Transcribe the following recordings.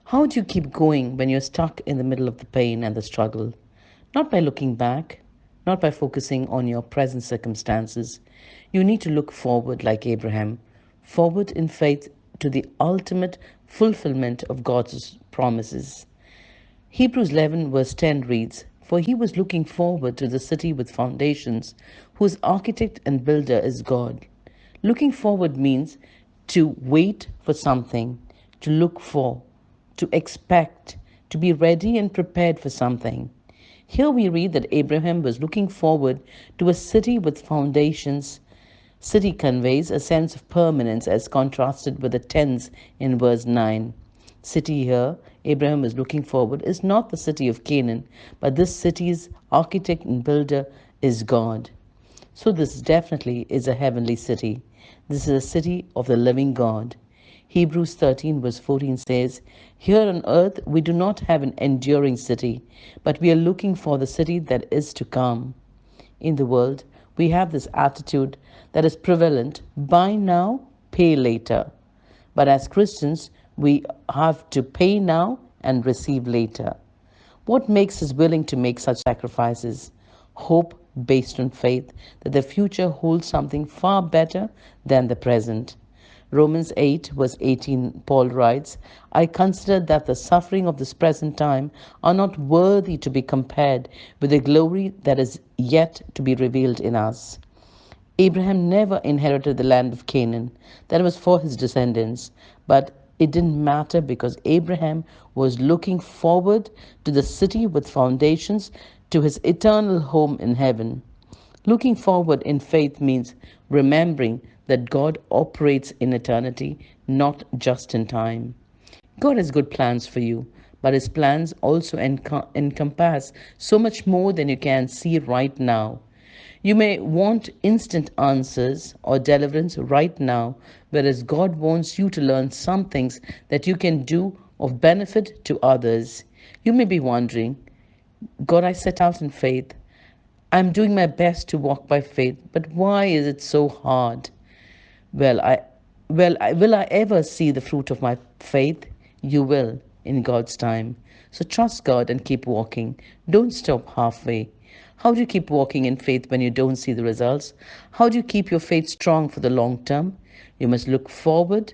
How do you keep going when you're stuck in the middle of the pain and the struggle? Not by looking back, not by focusing on your present circumstances. You need to look forward like Abraham, forward in faith to the ultimate fulfillment of God's promises. Hebrews 11, verse 10 reads, "For he was looking forward to the city with foundations, whose architect and builder is God." Looking forward means to wait for something, to look for, to expect, to be ready and prepared for something. Here we read that Abraham was looking forward to a city with foundations. City conveys a sense of permanence as contrasted with the tents in verse 9. City here, Abraham is looking forward, is not the city of Canaan, but this city's architect and builder is God. So this definitely is a heavenly city. This is a city of the living God. Hebrews 13 verse 14 says, "Here on earth we do not have an enduring city, but we are looking for the city that is to come." In the world, we have this attitude that is prevalent: buy now, pay later. But as Christians, we have to pay now and receive later. What makes us willing to make such sacrifices? Hope based on faith that the future holds something far better than the present. Romans 8, verse 18, Paul writes, "I consider that the suffering of this present time are not worthy to be compared with the glory that is yet to be revealed in us." Abraham never inherited the land of Canaan. That was for his descendants. But it didn't matter because Abraham was looking forward to the city with foundations, to his eternal home in heaven. Looking forward in faith means remembering that God operates in eternity, not just in time. God has good plans for you, but his plans also encompass so much more than you can see right now. You may want instant answers or deliverance right now, whereas God wants you to learn some things that you can do of benefit to others. You may be wondering, God, I set out in faith. I'm doing my best to walk by faith, but why is it so hard? Well, I will I ever see the fruit of my faith? You will in God's time. So trust God and keep walking. Don't stop halfway. How do you keep walking in faith when you don't see the results? How do you keep your faith strong for the long term? You must look forward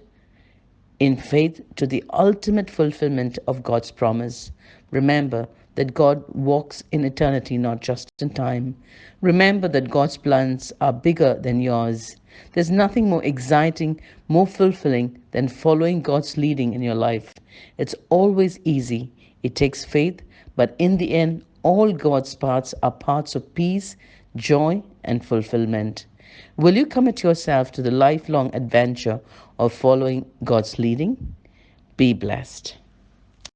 in faith to the ultimate fulfillment of God's promise. Remember that God walks in eternity, not just in time. Remember that God's plans are bigger than yours. There's nothing more exciting, more fulfilling than following God's leading in your life. It's always easy. It takes faith, but in the end, all God's paths are paths of peace, joy, and fulfillment. Will you commit yourself to the lifelong adventure of following God's leading? Be blessed.